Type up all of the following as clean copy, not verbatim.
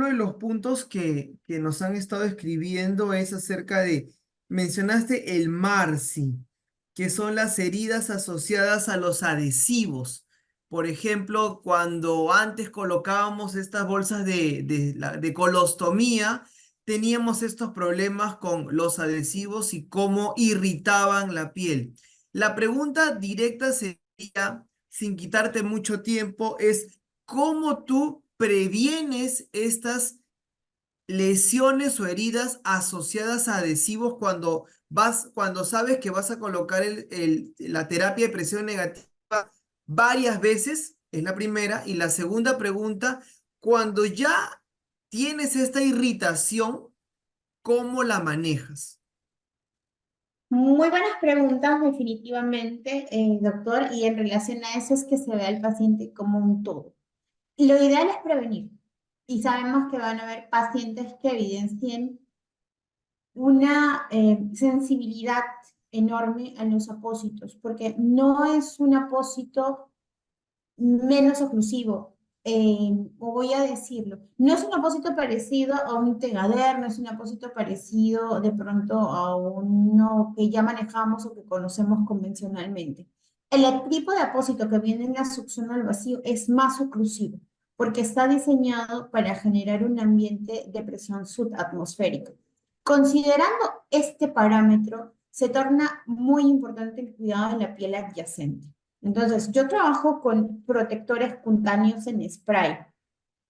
uno de los puntos que nos han estado escribiendo es acerca de, mencionaste el MARSI, que son las heridas asociadas a los adhesivos. Por ejemplo, cuando antes colocábamos estas bolsas de colostomía, teníamos estos problemas con los adhesivos y cómo irritaban la piel. La pregunta directa sería, sin quitarte mucho tiempo, es ¿cómo tú previenes estas lesiones o heridas asociadas a adhesivos cuando sabes que vas a colocar la terapia de presión negativa varias veces? Es la primera. Y la segunda pregunta, cuando ya tienes esta irritación, ¿cómo la manejas? Muy buenas preguntas, definitivamente, doctor, y en relación a eso es que se ve al paciente como un todo. Lo ideal es prevenir, y sabemos que van a haber pacientes que evidencien una sensibilidad enorme a los apósitos, porque no es un apósito menos oclusivo, o voy a decirlo, no es un apósito parecido a un Tegader, no es un apósito parecido de pronto a uno que ya manejamos o que conocemos convencionalmente. El tipo de apósito que viene en la succión al vacío es más oclusivo, porque está diseñado para generar un ambiente de presión subatmosférica. Considerando este parámetro, se torna muy importante el cuidado de la piel adyacente. Entonces, yo trabajo con protectores cutáneos en spray,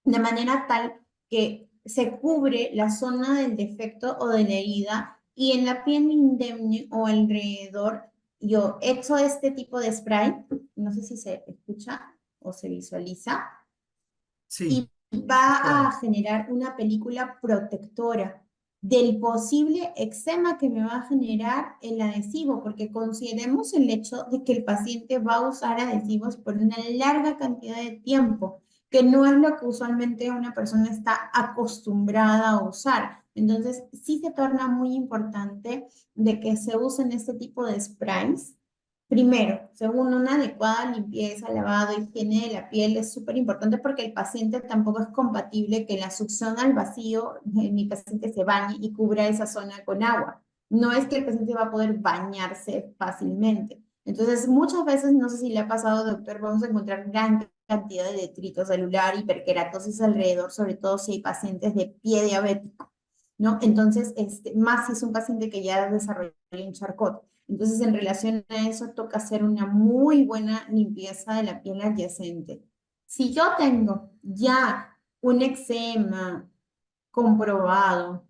de manera tal que se cubre la zona del defecto o de la herida y en la piel indemne o alrededor yo echo este tipo de spray, no sé si se escucha o se visualiza, Sí, y va claro. a generar una película protectora del posible eczema que me va a generar el adhesivo, porque consideremos el hecho de que el paciente va a usar adhesivos por una larga cantidad de tiempo, que no es lo que usualmente una persona está acostumbrada a usar. Entonces, sí se torna muy importante de que se usen este tipo de sprays. Primero, según una adecuada limpieza, lavado, higiene de la piel es súper importante porque el paciente tampoco es compatible que la succión al vacío, mi paciente se bañe y cubra esa zona con agua. No es que el paciente va a poder bañarse fácilmente. Entonces, muchas veces, no sé si le ha pasado, doctor, vamos a encontrar gran cantidad de detrito celular, hiperkeratosis alrededor, sobre todo si hay pacientes de pie diabético, ¿no? Entonces, más si es un paciente que ya desarrolló un charcot. Entonces, en relación a eso, toca hacer una muy buena limpieza de la piel adyacente. Si yo tengo ya un eczema comprobado,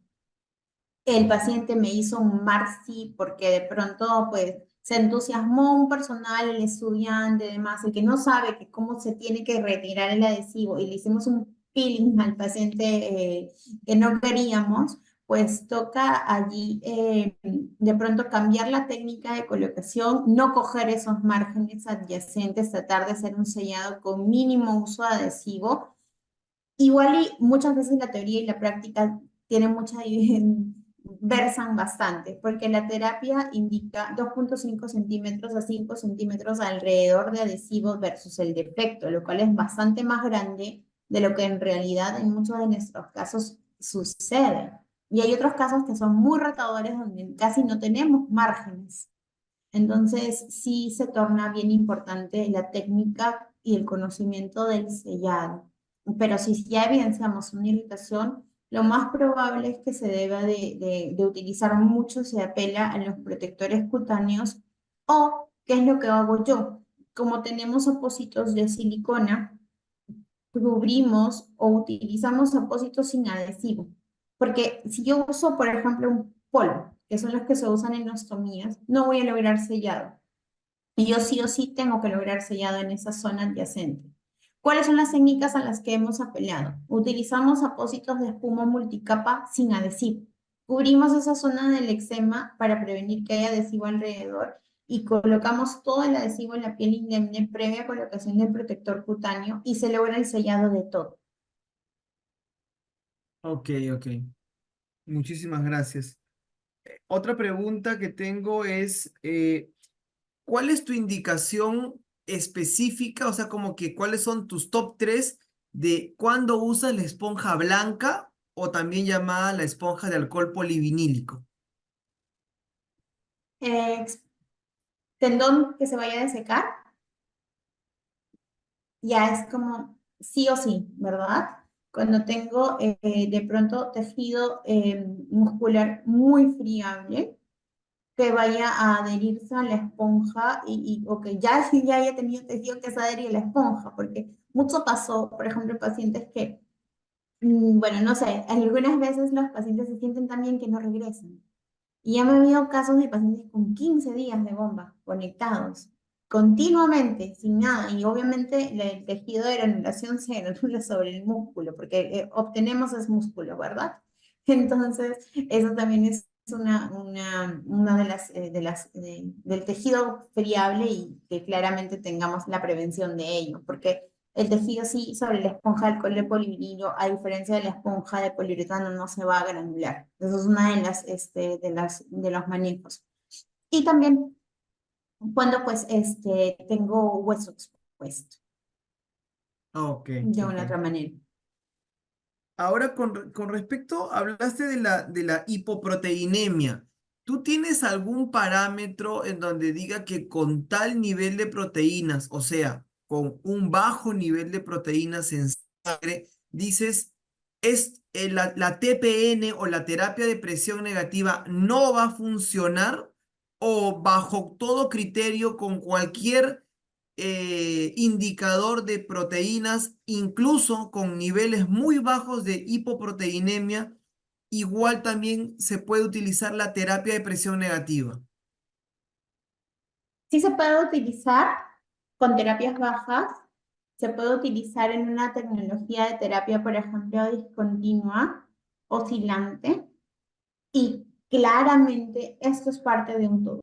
el paciente me hizo un MARSI porque de pronto, pues, se entusiasmó un personal, el estudiante, demás, el que no sabe que cómo se tiene que retirar el adhesivo y le hicimos un peeling al paciente que no queríamos, pues toca allí de pronto cambiar la técnica de colocación, no coger esos márgenes adyacentes, tratar de hacer un sellado con mínimo uso de adhesivo. Igual y muchas veces la teoría y la práctica tienen versan bastante, porque la terapia indica 2,5 centímetros a 5 centímetros alrededor de adhesivo versus el defecto, lo cual es bastante más grande de lo que en realidad en muchos de nuestros casos sucede. Y hay otros casos que son muy retadores donde casi no tenemos márgenes. Entonces, sí se torna bien importante la técnica y el conocimiento del sellado. Pero si ya evidenciamos una irritación, lo más probable es que se deba de utilizar mucho, se apela a los protectores cutáneos o, ¿qué es lo que hago yo? Como tenemos apósitos de silicona, cubrimos o utilizamos apósitos sin adhesivo. Porque si yo uso, por ejemplo, un polvo, que son los que se usan en ostomías, no voy a lograr sellado. Y yo sí o sí tengo que lograr sellado en esa zona adyacente. ¿Cuáles son las técnicas a las que hemos apelado? Utilizamos apósitos de espuma multicapa sin adhesivo. Cubrimos esa zona del eczema para prevenir que haya adhesivo alrededor y colocamos todo el adhesivo en la piel indemne previa colocación del protector cutáneo y se logra el sellado de todo. Ok, ok. Muchísimas gracias. Otra pregunta que tengo es, ¿cuál es tu indicación específica? O sea, como que, ¿cuáles son tus top 3 de cuándo usas la esponja blanca o también llamada la esponja de alcohol polivinílico. Eh, tendón que se vaya a secar, ya es como sí o sí, ¿verdad? Cuando tengo de pronto tejido muscular muy friable, que vaya a adherirse a la esponja o que ya, ya haya tenido tejido que se adherir a la esponja, porque mucho pasó, por ejemplo, en pacientes que, bueno, no sé, algunas veces los pacientes se sienten tan bien que no regresan. Y ya me ha habido casos de pacientes con 15 días de bomba conectados, continuamente, sin nada. Y obviamente el tejido de granulación se granula sobre el músculo, porque obtenemos es músculo, ¿verdad? Entonces, eso también es una del tejido friable y que claramente tengamos la prevención de ello, porque el tejido sí, sobre la esponja de alcohol de polivinilo, a diferencia de la esponja de poliuretano, no se va a granular. Eso es una de de los manejos. Y también cuando pues tengo hueso expuesto, Ok, de ok. una otra manera. Ahora, con respecto, hablaste de la hipoproteinemia. ¿Tú tienes algún parámetro en donde diga que con tal nivel de proteínas, o sea, con un bajo nivel de proteínas en sangre, dices, la TPN o la terapia de presión negativa no va a funcionar? ¿O bajo todo criterio, con cualquier indicador de proteínas, incluso con niveles muy bajos de hipoproteinemia, igual también se puede utilizar la terapia de presión negativa? Sí se puede utilizar con terapias bajas, se puede utilizar en una tecnología de terapia, por ejemplo, discontinua, oscilante, y claramente esto es parte de un todo.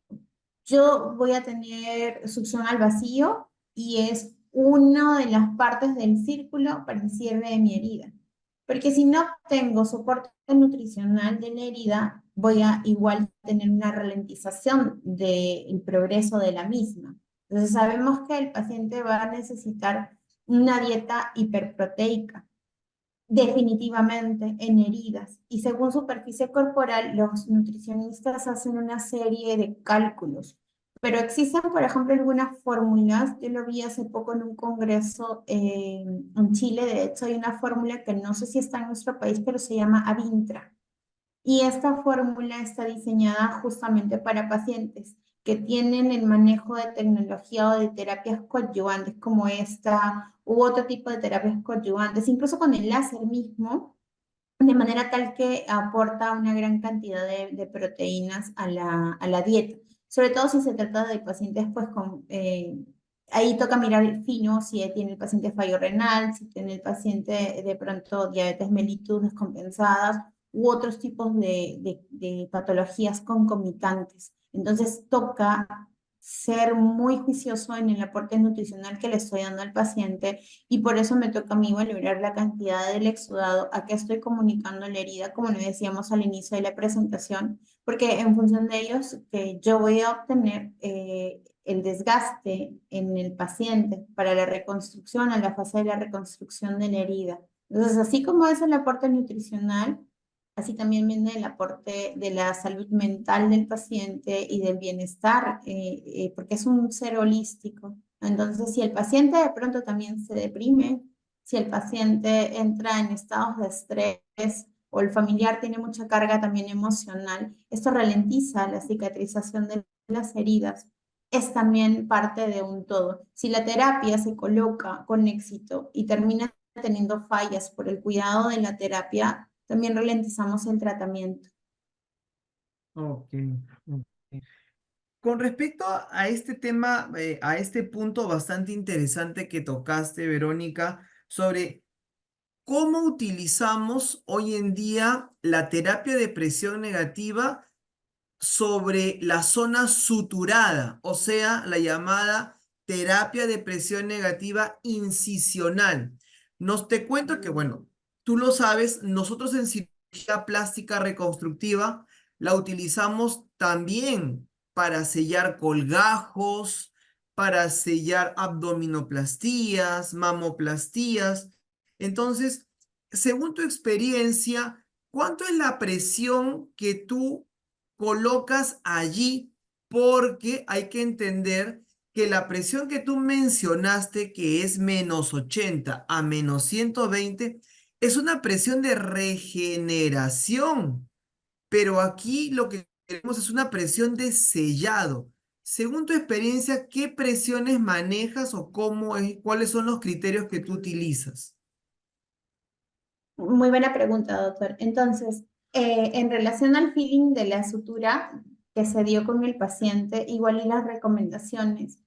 Yo voy a tener succión al vacío y es una de las partes del círculo para el cierre de mi herida. Porque si no tengo soporte nutricional de la herida, voy a igual tener una ralentización del progreso de la misma. Entonces sabemos que el paciente va a necesitar una dieta hiperproteica definitivamente en heridas. Y según superficie corporal, los nutricionistas hacen una serie de cálculos. Pero existen, por ejemplo, algunas fórmulas. Yo lo vi hace poco en un congreso en Chile. De hecho, hay una fórmula que no sé si está en nuestro país, pero se llama Avintra. Y esta fórmula está diseñada justamente para pacientes que tienen el manejo de tecnología o de terapias coadyuvantes como esta u otro tipo de terapias coadyuvantes, incluso con el láser mismo, de manera tal que aporta una gran cantidad de proteínas a la dieta. Sobre todo si se trata de pacientes pues con... ahí toca mirar fino si tiene el paciente fallo renal, si tiene el paciente de pronto diabetes mellitus descompensadas u otros tipos de patologías concomitantes. Entonces toca ser muy juicioso en el aporte nutricional que le estoy dando al paciente y por eso me toca a mí valorar la cantidad del exudado, a qué estoy comunicando la herida, como le decíamos al inicio de la presentación, porque en función de ellos que yo voy a obtener el desgaste en el paciente para la reconstrucción, a la fase de la reconstrucción de la herida. Entonces, así como es el aporte nutricional, así también viene el aporte de la salud mental del paciente y del bienestar, porque es un ser holístico. Entonces, si el paciente de pronto también se deprime, si el paciente entra en estados de estrés o el familiar tiene mucha carga también emocional, esto ralentiza la cicatrización de las heridas. Es también parte de un todo. Si la terapia se coloca con éxito y termina teniendo fallas por el cuidado de la terapia, también ralentizamos el tratamiento. Ok, ok. Con respecto a este tema, a este punto bastante interesante que tocaste, Verónica, sobre cómo utilizamos hoy en día la terapia de presión negativa sobre la zona suturada, o sea, la llamada terapia de presión negativa incisional. Te cuento que, bueno, tú lo sabes, nosotros en cirugía plástica reconstructiva la utilizamos también para sellar colgajos, para sellar abdominoplastías, mamoplastías. Entonces, según tu experiencia, ¿cuánto es la presión que tú colocas allí? Porque hay que entender que la presión que tú mencionaste, que es -80 a -120, es una presión de regeneración, pero aquí lo que queremos es una presión de sellado. Según tu experiencia, ¿qué presiones manejas o cuáles son los criterios que tú utilizas? Muy buena pregunta, doctor. Entonces, en relación al feeling de la sutura que se dio con el paciente, igual y las recomendaciones,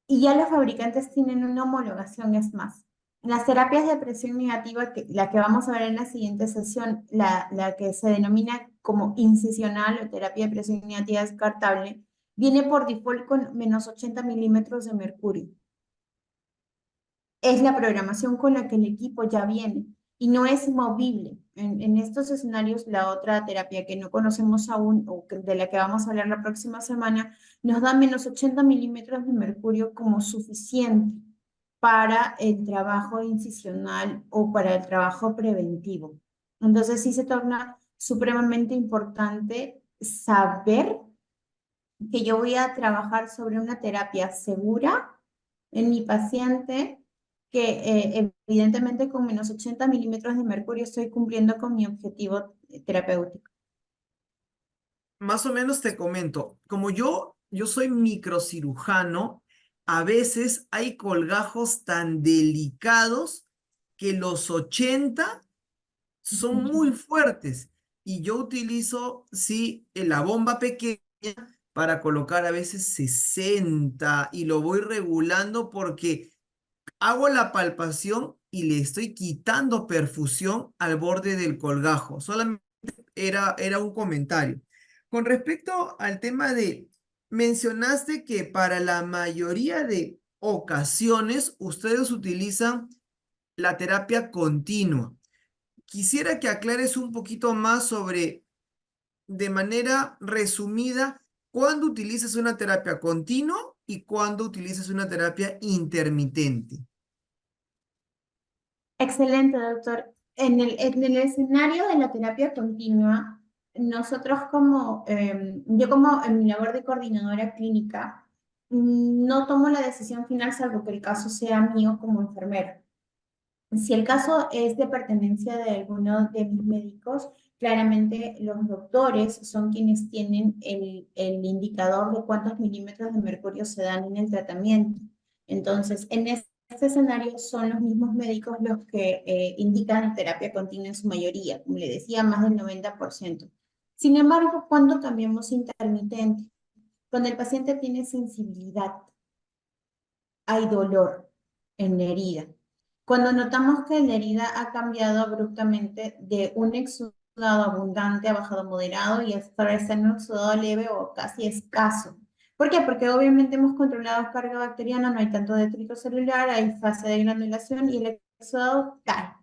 y ya los fabricantes tienen una homologación, es más. Las terapias de presión negativa, la que vamos a ver en la siguiente sesión, la que se denomina como incisional o terapia de presión negativa descartable, viene por default con -80 milímetros de mercurio. Es la programación con la que el equipo ya viene y no es movible. En estos escenarios, la otra terapia que no conocemos aún o de la que vamos a hablar la próxima semana, nos da -80 milímetros de mercurio como suficiente para el trabajo incisional o para el trabajo preventivo. Entonces sí se torna supremamente importante saber que yo voy a trabajar sobre una terapia segura en mi paciente, que evidentemente con -80 milímetros de mercurio estoy cumpliendo con mi objetivo terapéutico. Más o menos te comento, como yo soy microcirujano, a veces hay colgajos tan delicados que los 80 son muy fuertes y yo utilizo, sí, la bomba pequeña para colocar a veces 60 y lo voy regulando porque hago la palpación y le estoy quitando perfusión al borde del colgajo. Solamente era un comentario. Con respecto al tema mencionaste que para la mayoría de ocasiones ustedes utilizan la terapia continua. Quisiera que aclares un poquito más sobre, de manera resumida, cuándo utilizas una terapia continua y cuándo utilizas una terapia intermitente. Excelente, doctor. En el escenario de la terapia continua, nosotros yo como en mi labor de coordinadora clínica, no tomo la decisión final salvo que el caso sea mío como enfermera. Si el caso es de pertenencia de alguno de mis médicos, claramente los doctores son quienes tienen el indicador de cuántos milímetros de mercurio se dan en el tratamiento. Entonces, en este escenario son los mismos médicos los que indican terapia continua en su mayoría, como le decía, más del 90%. Sin embargo, cuando cambiamos intermitente, cuando el paciente tiene sensibilidad, hay dolor en la herida. Cuando notamos que la herida ha cambiado abruptamente de un exudado abundante a bajado moderado y hasta ahora está en un exudado leve o casi escaso. ¿Por qué? Porque obviamente hemos controlado carga bacteriana, no hay tanto detrito celular, hay fase de granulación y el exudado cae.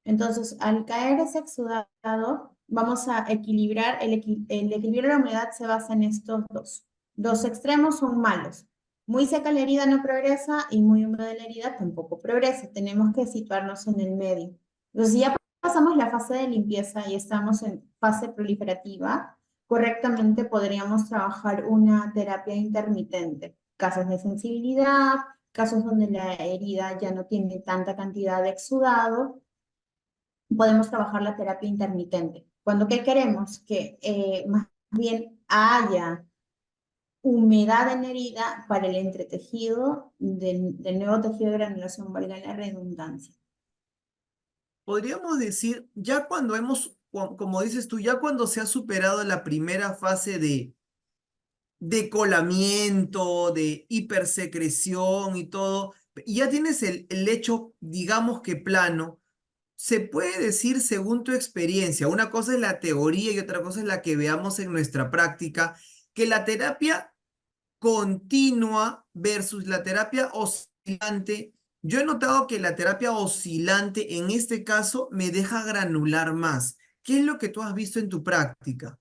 Entonces, al caer ese exudado, vamos a equilibrar, el equilibrio de la humedad se basa en estos dos. Dos extremos son malos. Muy seca la herida no progresa y muy húmeda la herida tampoco progresa. Tenemos que situarnos en el medio. Entonces, si ya pasamos la fase de limpieza y estamos en fase proliferativa, correctamente podríamos trabajar una terapia intermitente. Casos de sensibilidad, casos donde la herida ya no tiene tanta cantidad de exudado, podemos trabajar la terapia intermitente. Cuando ¿qué queremos? Que más bien haya humedad en herida para el entretejido del nuevo tejido de granulación, valga la redundancia. Podríamos decir, ya cuando como dices tú, ya cuando se ha superado la primera fase de colamiento, de hipersecreción y todo, y ya tienes el lecho, digamos que plano, se puede decir según tu experiencia, una cosa es la teoría y otra cosa es la que veamos en nuestra práctica, que la terapia continua versus la terapia oscilante. Yo he notado que la terapia oscilante en este caso me deja granular más. ¿Qué es lo que tú has visto en tu práctica?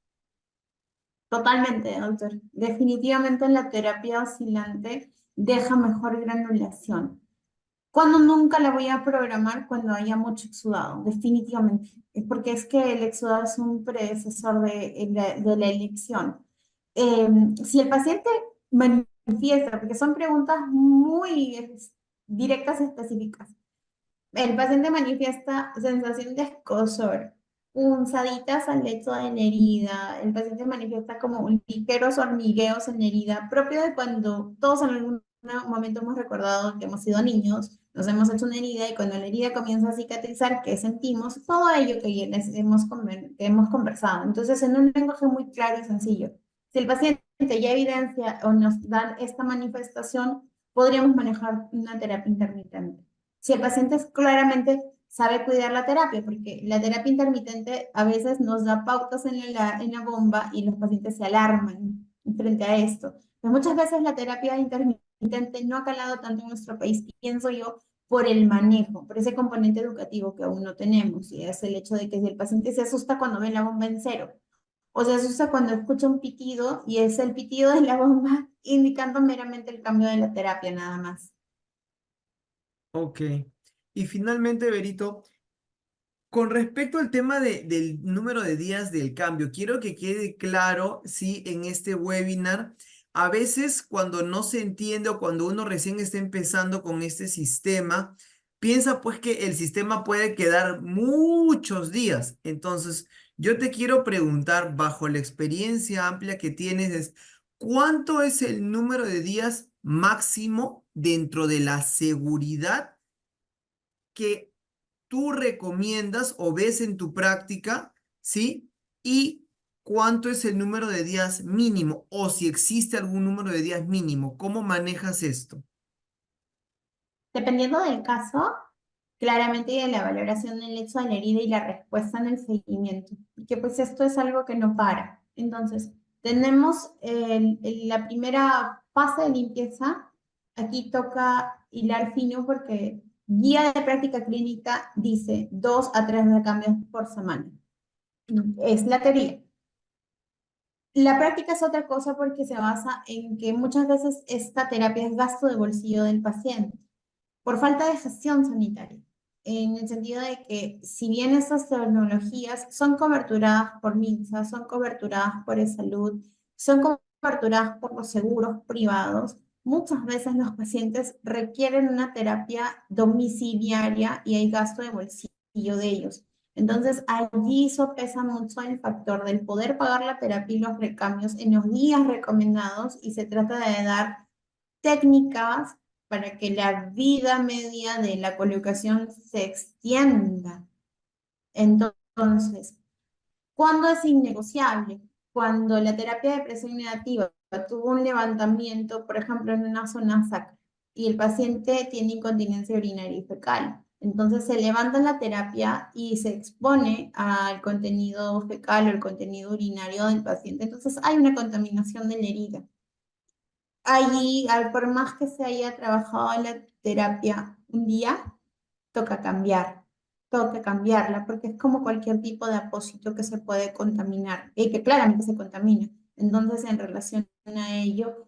Totalmente, doctor. Definitivamente la terapia oscilante deja mejor granulación. Cuando nunca la voy a programar cuando haya mucho exudado, definitivamente. Es porque es que el exudado es un predecesor de la elección. Si el paciente manifiesta, porque son preguntas muy directas y específicas, el paciente manifiesta sensación de escozor, punzaditas al lecho de la herida. El paciente manifiesta como ligeros hormigueos en la herida, propio de cuando todos en algún momento hemos recordado que hemos sido niños, nos hemos hecho una herida y cuando la herida comienza a cicatrizar, ¿qué sentimos? Todo ello que ya que hemos conversado. Entonces, en un lenguaje muy claro y sencillo, si el paciente ya evidencia o nos da esta manifestación, podríamos manejar una terapia intermitente. Si el paciente claramente sabe cuidar la terapia, porque la terapia intermitente a veces nos da pautas en la bomba y los pacientes se alarman frente a esto. Pero muchas veces la terapia intermitente no ha calado tanto en nuestro país, pienso yo, por el manejo, por ese componente educativo que aún no tenemos, y es el hecho de que si el paciente se asusta cuando ve la bomba en cero, o se asusta cuando escucha un pitido y es el pitido de la bomba indicando meramente el cambio de la terapia nada más. Ok. Y finalmente, Berito, con respecto al tema del número de días del cambio, quiero que quede claro, sí, en este webinar, a veces cuando no se entiende o cuando uno recién está empezando con este sistema, piensa pues que el sistema puede quedar muchos días. Entonces, yo te quiero preguntar, bajo la experiencia amplia que tienes, ¿cuánto es el número de días máximo dentro de la seguridad que tú recomiendas o ves en tu práctica, ¿sí? Y cuánto es el número de días mínimo o si existe algún número de días mínimo. ¿Cómo manejas esto? Dependiendo del caso, claramente de la valoración del hecho de la herida y la respuesta en el seguimiento, porque pues esto es algo que no para. Entonces, tenemos la primera fase de limpieza, aquí toca hilar fino porque guía de práctica clínica dice 2 a 3 cambios por semana. Es la teoría. La práctica es otra cosa porque se basa en que muchas veces esta terapia es gasto de bolsillo del paciente por falta de gestión sanitaria, en el sentido de que si bien estas tecnologías son coberturadas por MINSA, son coberturadas por salud, son coberturadas por los seguros privados, muchas veces los pacientes requieren una terapia domiciliaria y hay gasto de bolsillo de ellos. Entonces, allí sopesa mucho el factor del poder pagar la terapia y los recambios en los días recomendados y se trata de dar técnicas para que la vida media de la colocación se extienda. Entonces, ¿cuándo es innegociable? Cuando la terapia de presión negativa tuvo un levantamiento, por ejemplo, en una zona sacra, y el paciente tiene incontinencia urinaria y fecal. Entonces se levanta la terapia y se expone al contenido fecal o el contenido urinario del paciente. Entonces hay una contaminación de la herida. Allí, por más que se haya trabajado la terapia un día, toca cambiar, toca cambiarla, porque es como cualquier tipo de apósito que se puede contaminar y que claramente se contamina. Entonces, en relación a ello,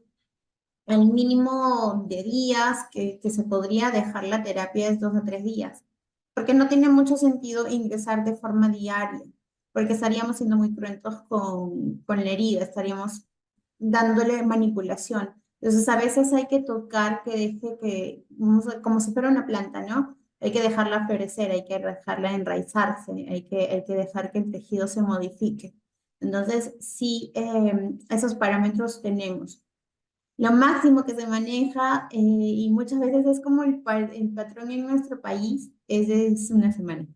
el mínimo de días que se podría dejar la terapia es 2 a 3 días, porque no tiene mucho sentido ingresar de forma diaria, porque estaríamos siendo muy cruentos con la herida, estaríamos dándole manipulación. Entonces, a veces hay que tocar que deje que, como si fuera una planta, ¿no? Hay que dejarla florecer, hay que dejarla enraizarse, hay que dejar que el tejido se modifique. Entonces, sí, esos parámetros tenemos. Lo máximo que se maneja, y muchas veces es como el patrón en nuestro país, es una semana.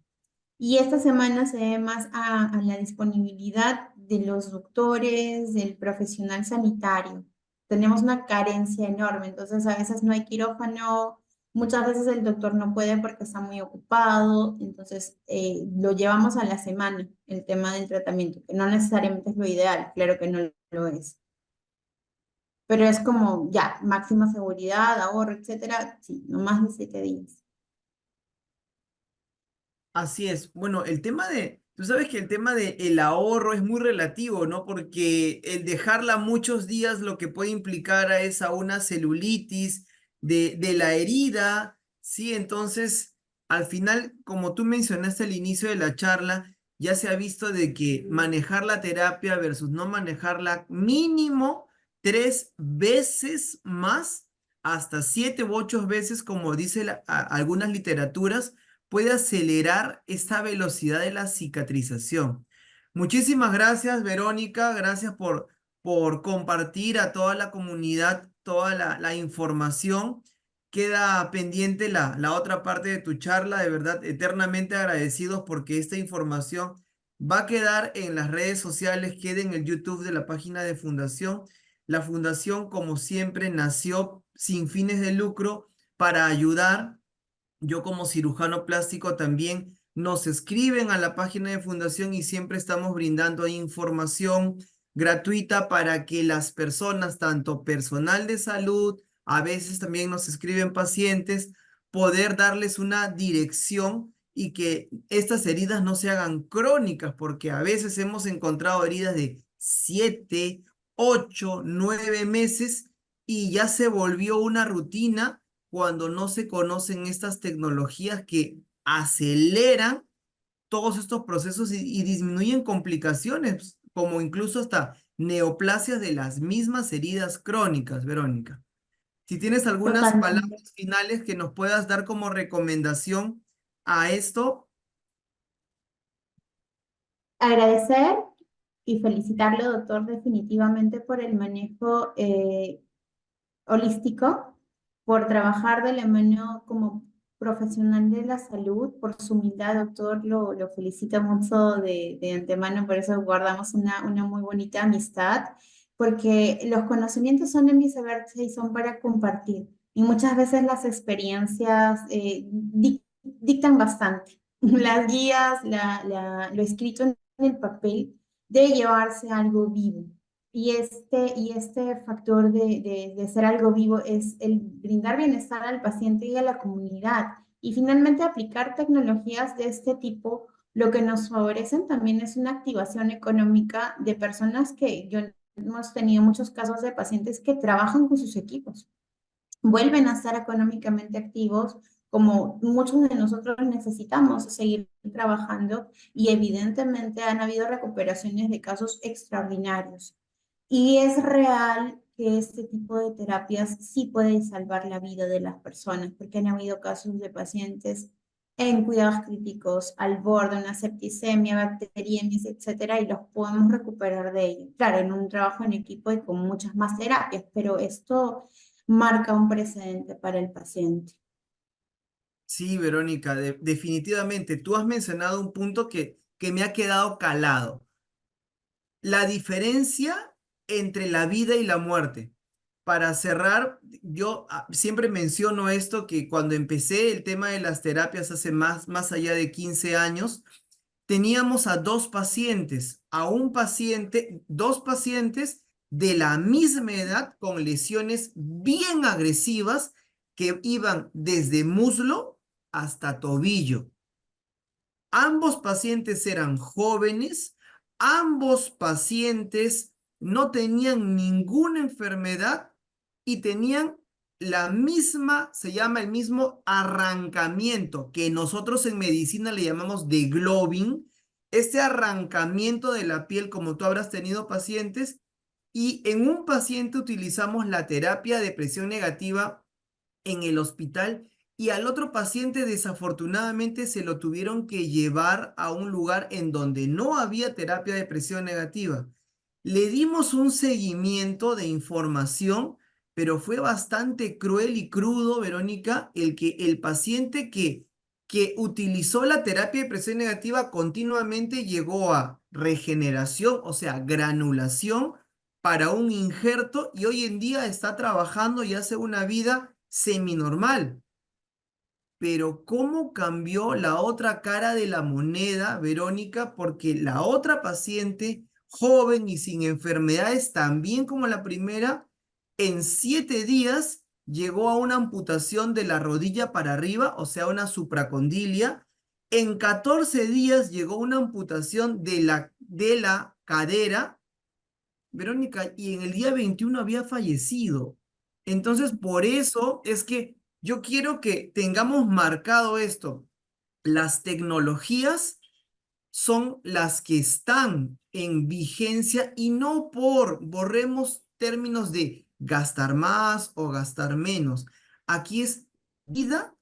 Y esta semana se ve más a la disponibilidad de los doctores, del profesional sanitario. Tenemos una carencia enorme, entonces a veces no hay quirófano, muchas veces el doctor no puede porque está muy ocupado, entonces lo llevamos a la semana, el tema del tratamiento, que no necesariamente es lo ideal, claro que no lo es, pero es como ya, máxima seguridad, ahorro, etcétera, sí, no más de 7 días. Así es. Bueno, tú sabes que el tema de el ahorro es muy relativo, ¿no? Porque el dejarla muchos días lo que puede implicar es a una celulitis de la herida, Sí, entonces, al final, como tú mencionaste al inicio de la charla, ya se ha visto de que manejar la terapia versus no manejarla mínimo 3 veces más, hasta 7 u 8 veces, como dice algunas literaturas, puede acelerar esta velocidad de la cicatrización. Muchísimas gracias, Verónica, gracias por compartir a toda la comunidad toda la información. Queda pendiente la otra parte de tu charla, de verdad, eternamente agradecidos porque esta información va a quedar en las redes sociales, queda en el YouTube de la página de Fundación. La Fundación, como siempre, nació sin fines de lucro para ayudar. Yo como cirujano plástico también nos escriben a la página de Fundación y siempre estamos brindando ahí información gratuita para que las personas, tanto personal de salud, a veces también nos escriben pacientes, poder darles una dirección y que estas heridas no se hagan crónicas, porque a veces hemos encontrado heridas de 7, 8, 9 meses y ya se volvió una rutina cuando no se conocen estas tecnologías que aceleran todos estos procesos y disminuyen complicaciones, como incluso hasta neoplasias de las mismas heridas crónicas, Verónica. Si tienes algunas Totalmente. palabras finales que nos puedas dar como recomendación a esto. Agradecer y felicitarlo, doctor, definitivamente por el manejo holístico, por trabajar de la mano como profesional de la salud, por su humildad, doctor, lo felicito mucho de antemano, por eso guardamos una muy bonita amistad, porque los conocimientos son en viceversa y son para compartir. Y muchas veces las experiencias dictan bastante. Las guías, lo escrito en el papel, de llevarse algo vivo. Y este factor de ser algo vivo es el brindar bienestar al paciente y a la comunidad. Y finalmente aplicar tecnologías de este tipo, lo que nos favorecen también es una activación económica de personas que yo hemos tenido muchos casos de pacientes que trabajan con sus equipos, vuelven a estar económicamente activos, como muchos de nosotros necesitamos seguir trabajando y evidentemente han habido recuperaciones de casos extraordinarios. Y es real que este tipo de terapias sí pueden salvar la vida de las personas, porque han habido casos de pacientes en cuidados críticos, al borde de una septicemia, bacteriemias, etcétera, y los podemos recuperar de ello. Claro, en un trabajo en equipo y con muchas más terapias, pero esto marca un precedente para el paciente. Sí, Verónica, definitivamente. Tú has mencionado un punto que me ha quedado calado. La diferencia entre la vida y la muerte. Para cerrar, yo siempre menciono esto, que cuando empecé el tema de las terapias hace más allá de 15 años, teníamos a dos pacientes de la misma edad con lesiones bien agresivas que iban desde muslo hasta tobillo. Ambos pacientes eran jóvenes, ambos pacientes no tenían ninguna enfermedad y tenían la misma, se llama el mismo arrancamiento, que nosotros en medicina le llamamos globin. Este arrancamiento de la piel, como tú habrás tenido pacientes, y en un paciente utilizamos la terapia de presión negativa en el hospital y al otro paciente desafortunadamente se lo tuvieron que llevar a un lugar en donde no había terapia de presión negativa. Le dimos un seguimiento de información, pero fue bastante cruel y crudo, Verónica, el que el paciente que utilizó la terapia de presión negativa continuamente llegó a regeneración, o sea, granulación para un injerto y hoy en día está trabajando y hace una vida seminormal. Pero ¿cómo cambió la otra cara de la moneda, Verónica? Porque la otra paciente, joven y sin enfermedades, también como la primera, en 7 días llegó a una amputación de la rodilla para arriba, o sea, una supracondilia. En 14 días llegó una amputación de la cadera, Verónica, y en el día 21 había fallecido. Entonces, por eso es que Yo quiero que tengamos marcado esto. Las tecnologías son las que están en vigencia y no por, borremos términos de gastar más o gastar menos. Aquí es vida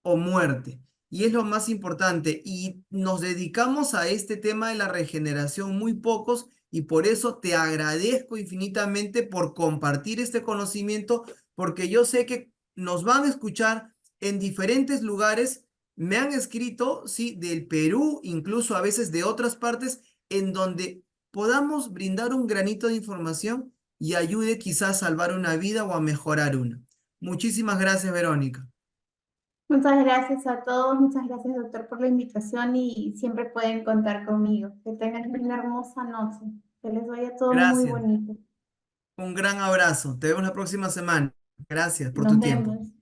o muerte. Y es lo más importante. Y nos dedicamos a este tema de la regeneración muy pocos y por eso te agradezco infinitamente por compartir este conocimiento, porque yo sé que nos van a escuchar en diferentes lugares. Me han escrito, sí, del Perú, incluso a veces de otras partes, en donde podamos brindar un granito de información y ayude quizás a salvar una vida o a mejorar una. Muchísimas gracias, Verónica. Muchas gracias a todos, muchas gracias doctor por la invitación y siempre pueden contar conmigo. Que tengan una hermosa noche. Que les vaya todo muy Gracias. bonito. Un gran abrazo. Te vemos la próxima semana. Gracias por Nos tu tiempo. vemos.